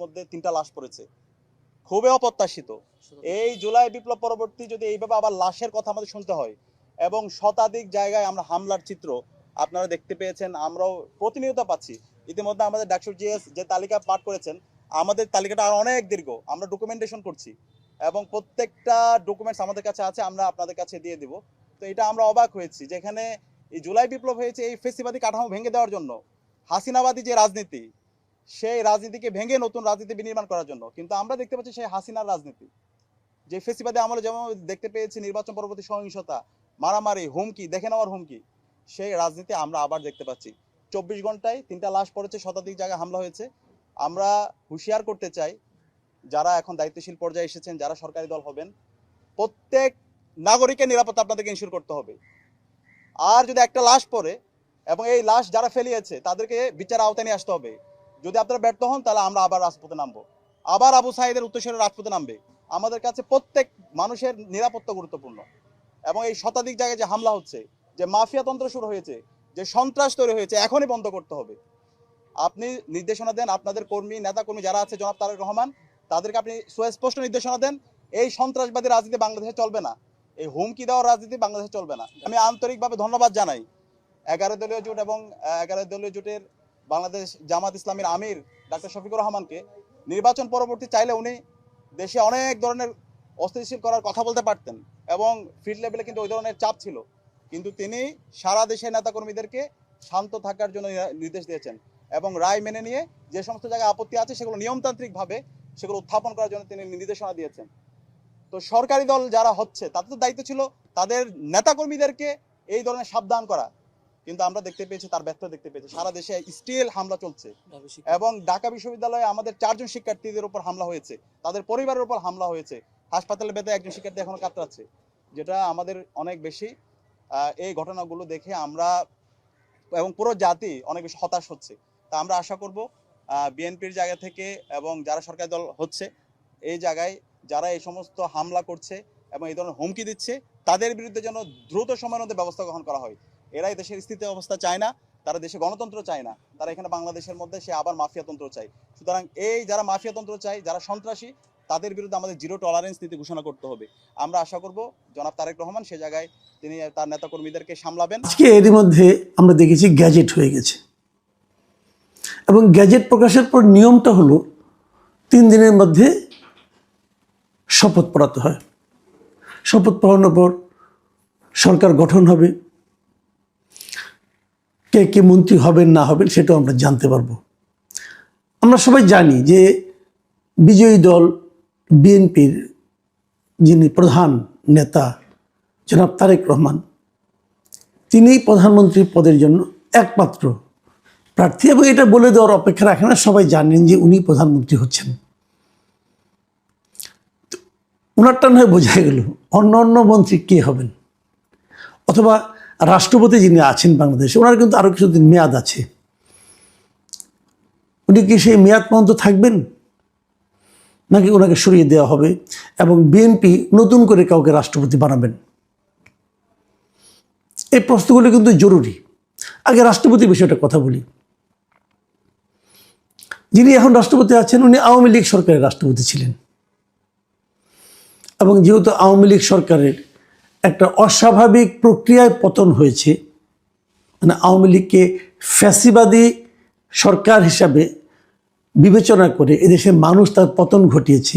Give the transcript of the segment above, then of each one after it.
মধ্যে 3টা লাশ পড়েছে, খুবই অপ্রত্যাশিত। এই জুলাই বিপ্লব পরবর্তী যদি এইভাবে আবার লাশের কথা আমাদের শুনতে হয় এবং শতাধিক জায়গায় আমরা হামলার চিত্র আপনারা দেখতে পেয়েছেন, আমরাও প্রতিনিয়ত পাচ্ছি। ইতিমধ্যে আমাদের ডাকসুর জিএস যে তালিকা পাঠ করেছেন, আমাদের তালিকাটা আর অনেক দীর্ঘ, আমরা ডকুমেন্টেশন করছি এবং প্রত্যেকটা ডকুমেন্টস আমাদের কাছে আছে, আমরা আপনাদের কাছে দিয়ে দিব। তো এটা আমরা অবাক হয়েছি, যেখানে এই জুলাই বিপ্লব হয়েছে এই ফেসিবাদী কাঠামো ভেঙে দেওয়ার জন্য, হাসিনাবাদী যে রাজনীতি, সেই রাজনীতিকে ভেঙে নতুন রাজনীতি বিনির্মাণ করার জন্য। কিন্তু আমরা দেখতে পাচ্ছি সেই হাসিনার রাজনীতি, যে ফেসিবাদী আমলে যেমন দেখতে পেয়েছি নির্বাচন পরবর্তী সহিংসতা, মারামারি, হুমকি, দেখে নেওয়ার হুমকি, সেই রাজনীতি আমরা আবার দেখতে পাচ্ছি। 24 ঘন্টায় 3টা লাশ পড়েছে, শতাধিক জায়গায় হামলা হয়েছে। আমরা হুঁশিয়ার করতে চাই, যারা এখন দায়িত্বশীল পর্যায়ে এসেছেন, যারা সরকারি দল হবেন, প্রত্যেক নাগরিকের নিরাপত্তা আপনাদেরকে ইনশিওর করতে হবে। আর যদি একটা লাশ পড়ে এবং এই লাশ যারা ফেলিয়েছে তাদেরকে বিচার আওতায় নিয়ে আসতে হবে। যদি আপনারা ব্যর্থ হন তাহলে আমরা আবার রাজপথে নামবো, আবার আবু সাঈদের উত্তরসূরি রাজপথে নামবে। আমাদের কাছে প্রত্যেক মানুষের নিরাপত্তা গুরুত্বপূর্ণ এবং এই শতাধিক জায়গায় যে হামলা হচ্ছে, যে মাফিয়া তন্ত্র শুরু হয়েছে, যে সন্ত্রাস তৈরি হয়েছে, এখনই বন্ধ করতে হবে। আপনি নির্দেশনা দেন, আপনাদের কর্মী নেতা কর্মী যারা আছে, জনাব তারেক রহমান, তাদেরকে আপনি সুস্পষ্ট নির্দেশনা দেন। এই সন্ত্রাসবাদী রাজনীতি বাংলাদেশে চলবে না, এই হুমকি দেওয়ার রাজনীতি বাংলাদেশে চলবে না। আমি আন্তরিকভাবে ধন্যবাদ জানাই 11 দলীয় জোট এবং 11 দলীয় জোটের বাংলাদেশ জামাত ইসলামীর আমির ডাক্তার শফিকুর রহমানকে। নির্বাচন পরবর্তী চাইলে উনি দেশে অনেক ধরনের অস্থিতিশীল করার কথা বলতে পারতেন এবং ফিল্ড লেভেলে কিন্তু ওই ধরনের চাপ ছিল, কিন্তু তিনি সারা দেশের নেতাকর্মীদেরকে শান্ত থাকার জন্য নির্দেশ দিয়েছেন এবং রায় মেনে নিয়ে যে সমস্ত জায়গায় আপত্তি আছে সেগুলো নিয়মতান্ত্রিকভাবে সেগুলো উত্থাপন করার জন্য তিনি নির্দেশনা দিয়েছেন। তো সরকারি দল যারা হচ্ছে তাদের তো দায়িত্ব ছিল তাদের নেতাকর্মীদেরকে এই ধরনের সাবধান করা, কিন্তু আমরা দেখতে পেয়েছি তার ব্যর্থ দেখতে পেয়েছি। সারা দেশে স্টিল হামলা চলছে এবং ঢাকা বিশ্ববিদ্যালয়ে আমাদের 4 জন শিক্ষার্থীদের উপর হামলা হয়েছে, তাদের পরিবারের উপর হামলা হয়েছে, হাসপাতালে বেঁধে একজন শিক্ষার্থী এখনো কাতরাচ্ছে, যেটা আমাদের অনেক বেশি এই ঘটনাগুলো দেখে আমরা এবং পুরো জাতি অনেক বেশি হতাশ হচ্ছে। তা আমরা আশা করব বিএনপির জায়গা থেকে এবং যারা সরকারি দল হচ্ছে এই জায়গায় যারা এই সমস্ত হামলা করছে এবং এই ধরনের হুমকি দিচ্ছে তাদের বিরুদ্ধে যেন দ্রুত সময়ের মধ্যে ব্যবস্থা গ্রহণ করা হয়। এরাই দেশের স্থিতি অবস্থা চায় না, তারা দেশে গণতন্ত্র চায় না, তারা এখানে বাংলাদেশের মধ্যে সে আবার মাফিয়াতন্ত্র চায়। সুতরাং এই যারা মাফিয়াতন্ত্র চায়, যারা সন্ত্রাসী, তাদের বিরুদ্ধে আমাদের জিরো টলারেন্স নীতি ঘোষণা করতে হবে। আমরা আশা করব জনাব তারেক রহমান সে জায়গায় তিনি তার নেতাকর্মীদেরকে সামলাবেন। আজকে এরই মধ্যে আমরা দেখেছি গ্যাজেট হয়ে গেছে এবং গ্যাজেট প্রকাশের পর নিয়মটা হলো 3 দিনের মধ্যে শপথ পড়াতে হয়। শপথ পড়ানোর পর সরকার গঠন হবে, কে কে মন্ত্রী হবেন না হবেন সেটাও আমরা জানতে পারবো। আমরা সবাই জানি যে বিজয়ী দল বিএনপির যিনি প্রধান নেতা জনাব তারেক রহমান, তিনিই প্রধানমন্ত্রী পদের জন্য একমাত্র প্রার্থী এবং এটা বলে দেওয়ার অপেক্ষা রাখে না, সবাই জানেন যে উনি প্রধানমন্ত্রী হচ্ছেন। ওনারটা নয় বোঝা গেল, অন্য অন্য মন্ত্রী কে হবেন অথবা রাষ্ট্রপতি যিনি আছেন বাংলাদেশে, ওনার কিন্তু আরও কিছুদিন মেয়াদ আছে। উনি কি সেই মেয়াদ পর্যন্ত থাকবেন নাকি ওনাকে সরিয়ে দেওয়া হবে এবং বিএনপি নতুন করে কাউকে রাষ্ট্রপতি বানাবেন? এই প্রশ্নগুলো কিন্তু জরুরি। আগে রাষ্ট্রপতি বিষয়টা কথা বলি। যিনি এখন রাষ্ট্রপতি আছেন উনি আওয়ামী লীগ সরকারের রাষ্ট্রপতি ছিলেন এবং যেহেতু আওয়ামী লীগ সরকারের একটা অস্বাভাবিক প্রক্রিয়ায় পতন হয়েছে, মানে আওয়ামী লীগকে ফ্যাসিবাদী সরকার হিসাবে বিবেচনা করে এদেশের মানুষ তার পতন ঘটিয়েছে,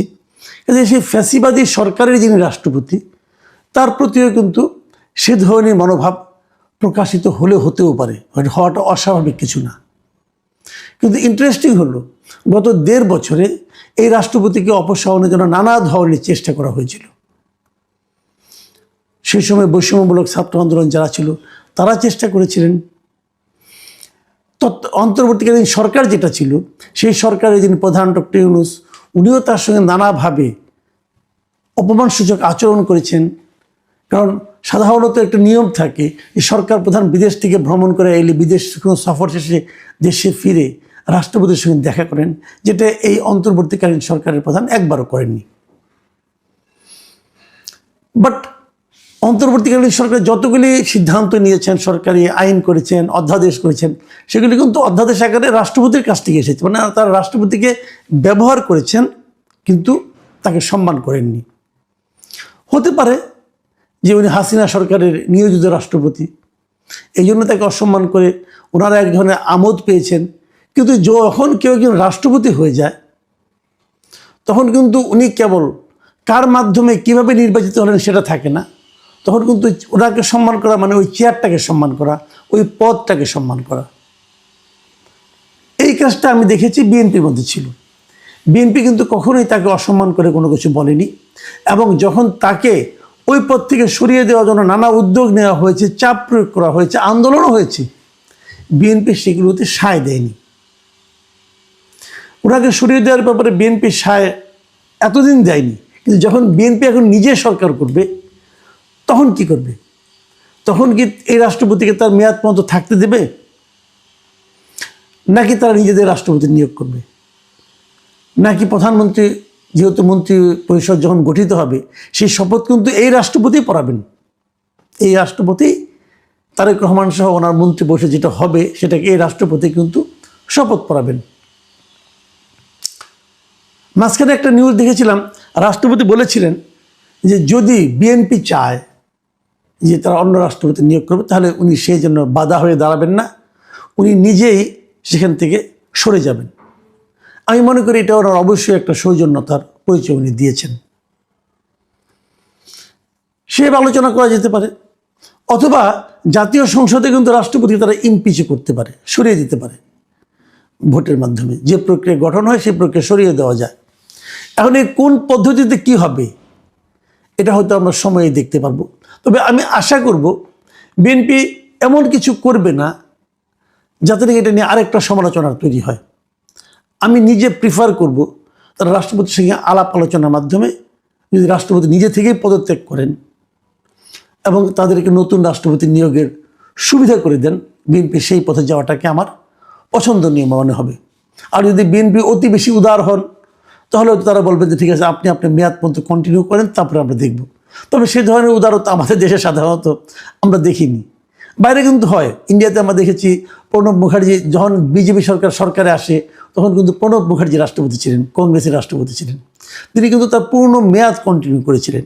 এদেশে ফ্যাসিবাদী সরকারের যিনি রাষ্ট্রপতি তার প্রতিও কিন্তু সে ধরনের মনোভাব প্রকাশিত হতেও পারে, হওয়াটা অস্বাভাবিক কিছু না। কিন্তু ইন্টারেস্টিং হলো গত 1.5 বছরে এই রাষ্ট্রপতিকে অপসারণের জন্য নানা ধরনের চেষ্টা করা হয়েছিল। সেই সময় বৈষম্যমূলক ছাত্র আন্দোলন যারা ছিল তারা চেষ্টা করেছিলেন। অন্তর্বর্তীকালীন সরকার যেটা ছিল সেই সরকারের যিনি প্রধান ডক্টর ইউনূস, উনিও তার সঙ্গে নানাভাবে অপমানসূচক আচরণ করেছেন। কারণ সাধারণত একটা নিয়ম থাকে যে সরকার প্রধান বিদেশ থেকে ভ্রমণ করে এলে বিদেশ কোনো সফর শেষে দেশে ফিরে রাষ্ট্রপতির সঙ্গে দেখা করেন, যেটা এই অন্তর্বর্তীকালীন সরকারের প্রধান একবারও করেননি। বাট অন্তর্বর্তীকালীন সরকার যতগুলি সিদ্ধান্ত নিয়েছেন, সরকারি আইন করেছেন, অধ্যাদেশ করেছেন, সেগুলি কিন্তু অধ্যাদেশ আকারে রাষ্ট্রপতির কাছ থেকে এসেছে। মানে তারা রাষ্ট্রপতিকে ব্যবহার করেছেন, কিন্তু তাকে সম্মান করেননি। হতে পারে যে উনি হাসিনা সরকারের নিয়োজিত রাষ্ট্রপতি, এই জন্য তাকে অসম্মান করে ওনারা এক ধরনের আমোদ পেয়েছেন। কিন্তু যখন কেউ একজন রাষ্ট্রপতি হয়ে যায়, তখন কিন্তু উনি কেবল কার মাধ্যমে কিভাবে নির্বাচিত হলেন সেটা থাকে না। তখন কিন্তু ওনাকে সম্মান করা মানে ওই চেয়ারটাকে সম্মান করা, ওই পদটাকে সম্মান করা। এই কাজটা আমি দেখেছি বিএনপির মধ্যে ছিল। বিএনপি কিন্তু কখনোই তাকে অসম্মান করে কোনো কিছু বলেনি, এবং যখন তাকে ওই পদ থেকে সরিয়ে দেওয়ার জন্য নানা উদ্যোগ নেওয়া হয়েছে, চাপ প্রয়োগ করা হয়েছে, আন্দোলনও হয়েছে, বিএনপি সেগুলোতে সায় দেয়নি। ওনাকে সরিয়ে দেওয়ার ব্যাপারে বিএনপি সায় এতদিন দেয়নি, কিন্তু যখন বিএনপি এখন নিজে সরকার করবে, তখন কি করবে? তখন কি এই রাষ্ট্রপতিকে তার মেয়াদ পর্যন্ত থাকতে দেবে, নাকি তারা নিজেদের রাষ্ট্রপতি নিয়োগ করবে? নাকি প্রধানমন্ত্রী, যেহেতু মন্ত্রী পরিষদ যখন গঠিত হবে, সেই শপথ কিন্তু এই রাষ্ট্রপতি পড়াবেন। এই রাষ্ট্রপতি তারেক রহমান সহ ওনার মন্ত্রী পরিষদ যেটা হবে, সেটাকে এই রাষ্ট্রপতি কিন্তু শপথ পড়াবেন। মাঝখানে একটা নিউজ দেখেছিলাম, রাষ্ট্রপতি বলেছিলেন যে যদি বিএনপি চায় যে তারা অন্য রাষ্ট্রপতি নিয়োগ করবে, তাহলে উনি সেই জন্য বাধা হয়ে দাঁড়াবেন না, উনি নিজেই সেখান থেকে সরে যাবেন। আমি মনে করি এটা ওনার অবশ্যই একটা সৌজন্যতার পরিচয় উনি দিয়েছেন। সে আলোচনা করা যেতে পারে, অথবা জাতীয় সংসদে কিন্তু রাষ্ট্রপতি তারা ইমপিচ করতে পারে, সরিয়ে দিতে পারে ভোটের মাধ্যমে। যে প্রক্রিয়া গঠন হয় সেই প্রক্রিয়া সরিয়ে দেওয়া যায়। এখন এই কোন পদ্ধতিতে কি হবে, এটা হয়তো আমরা সময়ে দেখতে পারবো। তবে আমি আশা করব বিএনপি এমন কিছু করবে না যাতে নাকি এটা নিয়ে আরেকটা সমালোচনার তৈরি হয়। আমি নিজে প্রিফার করব তারা রাষ্ট্রপতির সঙ্গে আলাপ আলোচনার মাধ্যমে যদি রাষ্ট্রপতি নিজে থেকেই পদত্যাগ করেন এবং তাদেরকে নতুন রাষ্ট্রপতি নিয়োগের সুবিধা করে দেন, বিএনপি সেই পথে যাওয়াটাকে আমার পছন্দনীয় মনে হবে। আর যদি বিএনপি অতি বেশি উদার হন, তাহলে তারা বলবেন যে ঠিক আছে, আপনি আপনার মেয়াদ পর্যন্ত কন্টিনিউ করেন, তারপরে আমরা দেখব। তবে সে ধরনের উদারতা আমাদের দেশে সাধারণত আমরা দেখিনি। বাইরে কিন্তু হয়। ইন্ডিয়াতে আমরা দেখেছি প্রণব মুখার্জি যখন বিজেপি সরকারে আসে, তখন কিন্তু প্রণব মুখার্জি রাষ্ট্রপতি ছিলেন, কংগ্রেসের রাষ্ট্রপতি ছিলেন। তিনি কিন্তু তার পূর্ণ মেয়াদ কন্টিনিউ করেছিলেন।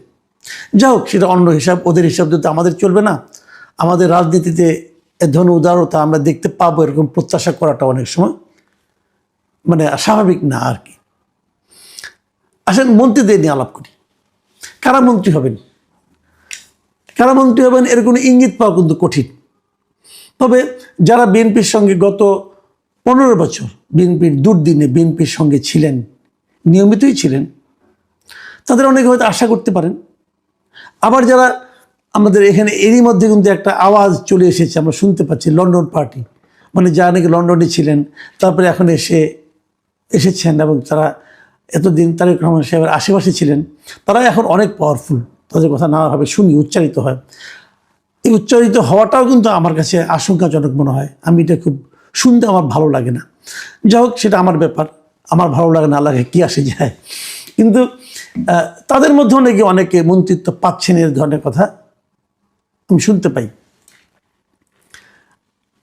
যাই হোক, সেটা অন্য হিসাব, ওদের হিসাব যদি আমাদের চলবে না। আমাদের রাজনীতিতে এ ধরনের উদারতা আমরা দেখতে পাবো, এরকম প্রত্যাশা করাটা অনেক সময় মানে স্বাভাবিক না আর কি। আসেন মন্ত্রীদের নিয়ে আলাপ করি। কারা মন্ত্রী হবেন, কারা মন্ত্রী হবেন এর কোনো ইঙ্গিত পাওয়া কিন্তু কঠিন। তবে যারা বিএনপির সঙ্গে গত 15 বছর বিএনপির দুর্দিনে বিএনপির সঙ্গে ছিলেন, নিয়মিতই ছিলেন, তাদের অনেকে হয়তো আশা করতে পারেন। আবার যারা আমাদের এখানে এরই মধ্যে কিন্তু একটা আওয়াজ চলে এসেছে, আমরা শুনতে পাচ্ছি লন্ডন পার্টি, মানে যারা নাকি লন্ডনে ছিলেন তারপরে এখন এসেছেন এবং তারা এতদিন তারেক রহমান সাহেবের আশেপাশে ছিলেন, তারা এখন অনেক পাওয়ারফুল। তাদের কথা নানাভাবে শুনি, উচ্চারিত হয়। এই উচ্চারিত হওয়াটাও কিন্তু আমার কাছে আশঙ্কাজনক মনে হয়। আমি এটা খুব শুনতে আমার ভালো লাগে না। যাই হোক, সেটা আমার ব্যাপার, আমার ভালো লাগে না, আল্লাহকে কী আসে যায়। কিন্তু তাদের মধ্যে অনেকে মন্ত্রিত্ব পাচ্ছেন, এর ধরনের কথা আমি শুনতে পাই।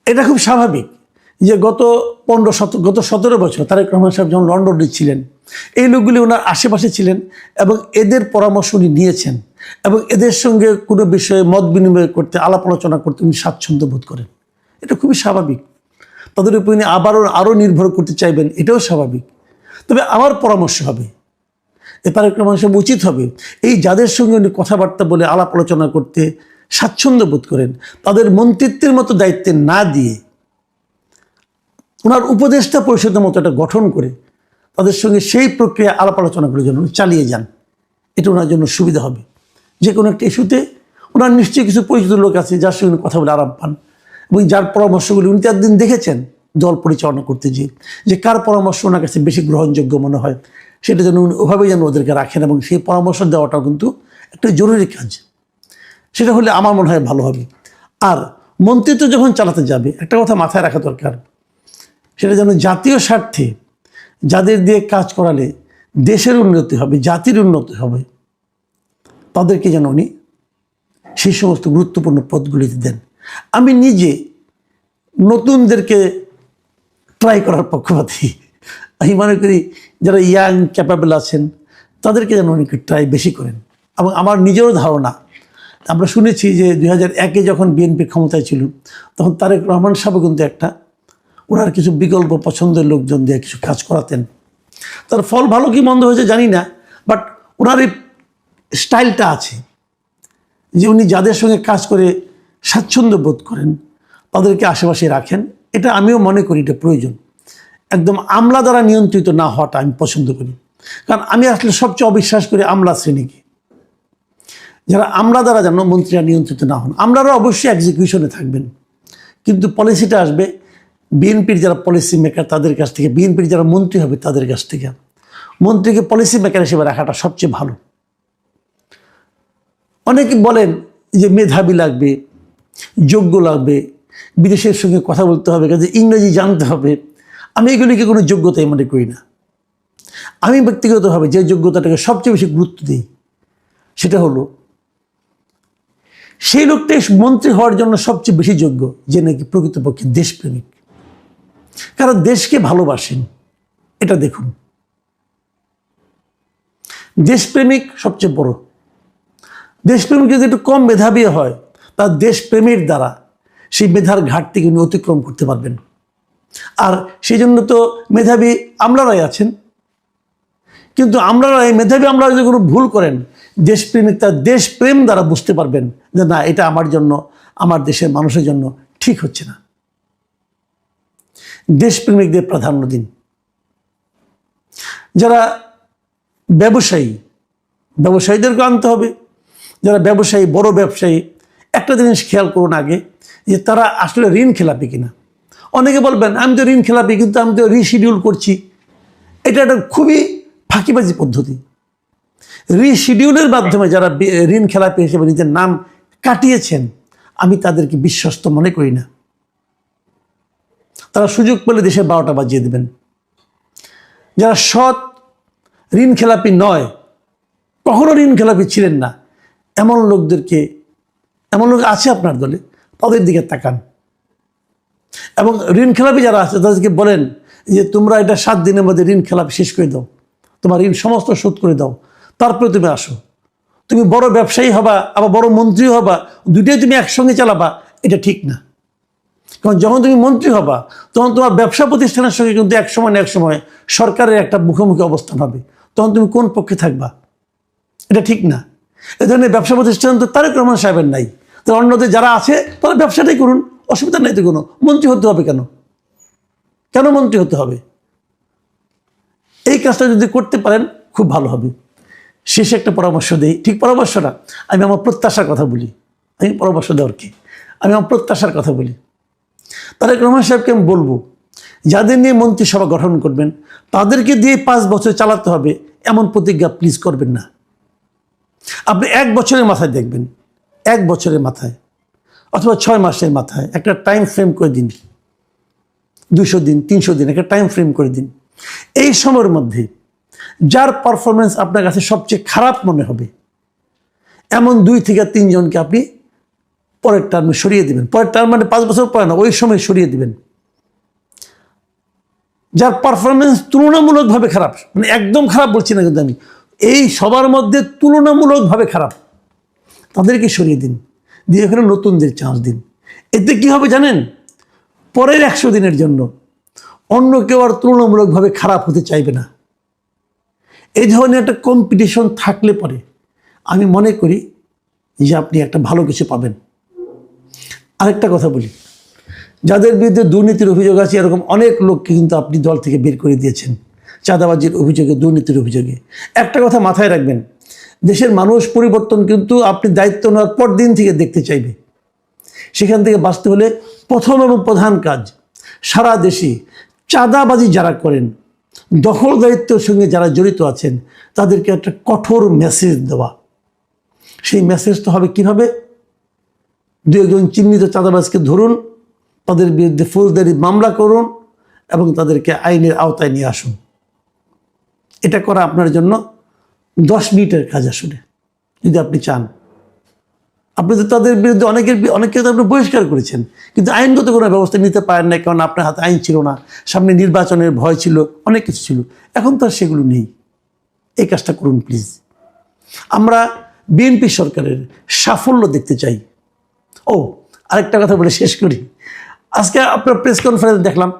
এটা খুব স্বাভাবিক যে গত 17 বছর তারেক রহমান সাহেব যখন লন্ডনে ছিলেন, এই লোকগুলি ওনার আশেপাশে ছিলেন এবং এদের পরামর্শ উনি নিয়েছেন এবং এদের সঙ্গে কোনো বিষয়ে মত বিনিময় করতে, আলাপ আলোচনা করতে উনি স্বাচ্ছন্দ্য বোধ করেন। এটা খুবই স্বাভাবিক। তাদের উপর উনি আরও নির্ভর করতে চাইবেন, এটাও স্বাভাবিক। তবে আমার পরামর্শ হবে, তারেক রহমান সাহেব উচিত হবে এই যাদের সঙ্গে উনি কথাবার্তা বলে আলাপ আলোচনা করতে স্বাচ্ছন্দ্য বোধ করেন, তাদের মন্ত্রিত্বের মতো দায়িত্বে না দিয়ে ওনার উপদেষ্টা পরিষদের মতো একটা গঠন করে তাদের সঙ্গে সেই প্রক্রিয়া আলাপ আলোচনা করে যেন চালিয়ে যান। এটা ওনার জন্য সুবিধা হবে। যে কোনো একটা ইস্যুতে ওনার নিশ্চয়ই কিছু পরিচিত লোক আছে যার সঙ্গে কথা বলে আরাম পান, এবং যার পরামর্শগুলি উনি একদিন দেখেছেন দল পরিচালনা করতে গিয়ে, যে কার পরামর্শ ওনার কাছে বেশি গ্রহণযোগ্য মনে হয়, সেটা যেন উনি ওভাবেই যেন ওদেরকে রাখেন, এবং সেই পরামর্শ দেওয়াটাও কিন্তু একটা জরুরি কাজ। সেটা হলে আমার মনে হয় ভালো হবে। আর মন্ত্রিত্ব যখন চালাতে যাবে, একটা কথা মাথায় রাখা দরকার, সেটা যেন জাতীয় স্বার্থে যাদের দিয়ে কাজ করালে দেশের উন্নতি হবে, জাতির উন্নতি হবে, তাদেরকে যেন উনি সেই সমস্ত গুরুত্বপূর্ণ পদগুলিতে দেন। আমি নিজে নতুনদেরকে ট্রাই করার পক্ষপাতী। আমি মনে করি যারা ইয়াং ক্যাপাবল আছেন তাদেরকে যেন অনেকে ট্রাই বেশি করেন। এবং আমার নিজেরও ধারণা, আমরা শুনেছি যে 2001-এ যখন বিএনপি ক্ষমতায় ছিল তখন তারেক রহমান সাহেব কিন্তু ওনার কিছু বিকল্প পছন্দের লোকজন দিয়ে কিছু কাজ করাতেন। তার ফল ভালো কি মন্দ হয়েছে জানি না, বাট ওনার এই স্টাইলটা আছে যে উনি যাদের সঙ্গে কাজ করে স্বাচ্ছন্দ্য বোধ করেন তাদেরকে আশেপাশে রাখেন। এটা আমিও মনে করি এটা প্রয়োজন। একদম আমলা দ্বারা নিয়ন্ত্রিত না হওয়াটা আমি পছন্দ করি, কারণ আমি আসলে সবচেয়ে অবিশ্বাস করি আমলা শ্রেণীকে। যারা আমলা দ্বারা যেন মন্ত্রীরা নিয়ন্ত্রিত না হন। আমলারা অবশ্যই এক্সিকিউশনে থাকবেন, কিন্তু পলিসিটা আসবে বিএনপির যারা পলিসি মেকার তাদের কাছ থেকে, বিএনপির যারা মন্ত্রী হবে তাদের কাছ থেকে। মন্ত্রীকে পলিসি মেকার হিসেবে রাখাটা সবচেয়ে ভালো। অনেকে বলেন যে মেধাবী লাগবে, যোগ্য লাগবে, বিদেশের সঙ্গে কথা বলতে হবে, কাজে ইংরেজি জানতে হবে। আমি এগুলিকে কোনো যোগ্যতাই মনে করি না। আমি ব্যক্তিগতভাবে যে যোগ্যতাটাকে সবচেয়ে বেশি গুরুত্ব দিই সেটা হলো সেই লোকটা মন্ত্রী হওয়ার জন্য সবচেয়ে বেশি যোগ্য যে নাকি প্রকৃতপক্ষে দেশপ্রেমিক, কারণ দেশকে ভালোবাসেন। এটা দেখুন, দেশপ্রেমিক সবচেয়ে বড়। দেশপ্রেমিক যদি একটু কম মেধাবী হয় তার দেশপ্রেমের দ্বারা সেই মেধার ঘাটতিকে উনি অতিক্রম করতে পারবেন। আর সেই জন্য তো মেধাবী আমলারাই আছেন, কিন্তু আমলারাই মেধাবী আমলারা যদি কোনো ভুল করেন দেশপ্রেমিক তার দেশপ্রেম দ্বারা বুঝতে পারবেন যে না, এটা আমার জন্য, আমার দেশের মানুষের জন্য ঠিক হচ্ছে না। দেশপ্রেমিকদের প্রাধান্য দিন। যারা ব্যবসায়ীদেরকে আনতে হবে। যারা ব্যবসায়ী, বড় ব্যবসায়ী, একটা জিনিস খেয়াল করুন আগে যে তারা আসলে ঋণ খেলাপি কিনা। অনেকে বলবেন আমি তো ঋণ খেলাপি, কিন্তু আমি তো রিশিডিউল করছি। এটা একটা খুবই ফাঁকিবাজি পদ্ধতি। রিশিডিউলের মাধ্যমে যারা ঋণ খেলাপি হিসেবে নিজের নাম কাটিয়েছেন আমি তাদেরকে বিশ্বস্ত মনে করি না। তারা সুযোগ পেলে দেশের 12টা বাজিয়ে দেবেন। যারা সৎ, ঋণ খেলাপি নয়, কখনো ঋণ খেলাপি ছিলেন না, এমন লোক আছে আপনার দলে, তাদের দিকে তাকান। এবং ঋণ খেলাপি যারা আছে তাদেরকে বলেন যে তোমরা এটা 7 দিনের মধ্যে ঋণ খেলাপি শেষ করে দাও, তোমার ঋণ সমস্ত শোধ করে দাও, তারপরে তুমি আসো। তুমি বড় ব্যবসায়ী হবা, আবার বড় মন্ত্রী হবা, দুটোই তুমি একসঙ্গে চালাবা, এটা ঠিক না। কারণ যখন তুমি মন্ত্রী হবা তখন তোমার ব্যবসা প্রতিষ্ঠানের সঙ্গে কিন্তু এক সময় না এক সময় সরকারের একটা মুখোমুখি অবস্থান হবে। তখন তুমি কোন পক্ষে থাকবা? এটা ঠিক না। এ ধরনের ব্যবসা প্রতিষ্ঠান তো তারেক রহমান সাহেবের নাই। তো অন্যদের যারা আছে তারা ব্যবসাটাই করুন, অসুবিধা নেই তো কোনো। মন্ত্রী হতে হবে কেন? কেন মন্ত্রী হতে হবে? এই কাজটা যদি করতে পারেন খুব ভালো হবে। শেষে একটা পরামর্শ দিই, ঠিক পরামর্শ না, আমি আমার প্রত্যাশার কথা বলি। আমি পরামর্শ দেওয়ার কি, আমি আমার প্রত্যাশার কথা বলি। তারেক রহমান সাহেবকে আমি বলবো, যাদের নিয়ে মন্ত্রিসভা গঠন করবেন তাদেরকে দিয়ে 5 বছর চালাতে হবে এমন প্রতিজ্ঞা প্লিজ করবেন না। আপনি 1 বছরের মাথায় দেখবেন, 1 বছরের মাথায় অথবা 6 মাসের মাথায় একটা টাইম ফ্রেম করে দিন, 200 দিন, 300 দিন, একটা টাইম ফ্রেম করে দিন। এই সময়ের মধ্যে যার পারফরমেন্স আপনার কাছে সবচেয়ে খারাপ মনে হবে এমন 2 থেকে 3 জনকে আপনি পরের টার্মে সরিয়ে দেবেন। পরের টার্ম মানে 5 বছর পরে না, ওই সময় সরিয়ে দেবেন। যার পারফরমেন্স তুলনামূলকভাবে খারাপ, মানে একদম খারাপ বলছি না, কিন্তু আমি এই সবার মধ্যে তুলনামূলকভাবে খারাপ, তাদেরকে সরিয়ে দিন, দিয়ে এখানে নতুনদের চান্স দিন। এতে কি হবে জানেন? পরের 100 দিনের জন্য অন্য কেউ আর তুলনামূলকভাবে খারাপ হতে চাইবে না। এই ধরনের একটা কম্পিটিশন থাকলে পরে আমি মনে করি যে আপনি একটা ভালো কিছু পাবেন। আরেকটা কথা বলি, যাদের বিরুদ্ধে দুর্নীতির অভিযোগ আছে এরকম অনেক লোককে কিন্তু আপনি দল থেকে বের করে দিয়েছেন চাঁদাবাজির অভিযোগে, দুর্নীতির অভিযোগে। একটা কথা মাথায় রাখবেন, দেশের মানুষ পরিবর্তন কিন্তু আপনি দায়িত্ব নেওয়ার পর দিন থেকে দেখতে চাইবে। সেখান থেকে বাঁচতে হলে প্রথম এবং প্রধান কাজ সারা দেশে চাঁদাবাজি যারা করেন, দখলদারিত্বের সঙ্গে যারা জড়িত আছেন তাদেরকে একটা কঠোর মেসেজ দেওয়া। সেই মেসেজটা হবে কীভাবে? 2-1 জন চিহ্নিত চাঁদাবাজকে ধরুন, তাদের বিরুদ্ধে ফৌজদারি মামলা করুন এবং তাদেরকে আইনের আওতায় নিয়ে আসুন। এটা করা আপনার জন্য 10 মিনিটের কাজ আসলে, যদি আপনি চান। আপনি তো তাদের বিরুদ্ধে অনেককে তো আপনি বহিষ্কার করেছেন, কিন্তু আইনগত কোনো ব্যবস্থা নিতে পারেন না, কারণ আপনার হাতে আইন ছিল না, সামনে নির্বাচনের ভয় ছিল, অনেক কিছু ছিল। এখন তো আর সেগুলো নেই। এই কাজটা করুন প্লিজ। আমরা বিএনপি সরকারের সাফল্য দেখতে চাই। ও, আরেকটা কথা বলে শেষ করি। আজকে আপনার প্রেস কনফারেন্স দেখলাম,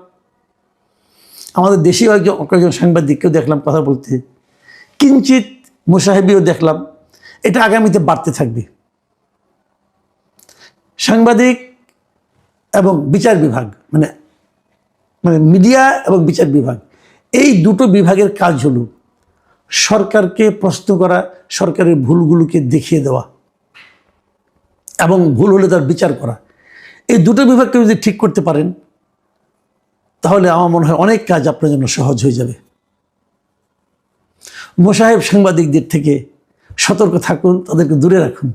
আমাদের দেশীয় কয়েকজন সাংবাদিককেও দেখলাম কথা বলতে, কিঞ্চিত মুসাহেবিও দেখলাম। এটা আগামীতে বাড়তে থাকবে। সাংবাদিক এবং বিচার বিভাগ, মানে মানে মিডিয়া এবং বিচার বিভাগ, এই দুটো বিভাগের কাজ হলো সরকারকে প্রশ্ন করা, সরকারের ভুলগুলোকে দেখিয়ে দেওয়া এবং ভুল হলে তার বিচার করা। এই দুটো বিভাগকে যদি ঠিক করতে পারেন, তাহলে আমার মনে হয় অনেক কাজ আপনার জন্য সহজ হয়ে যাবে। মোসাহেব সাংবাদিকদের থেকে সতর্ক থাকুন, তাদেরকে দূরে রাখুন।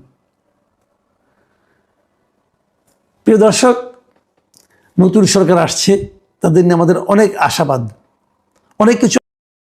প্রিয় দর্শক, নতুন সরকার আসছে, তাদের নিয়ে আমাদের অনেক আশাবাদ, অনেক কিছু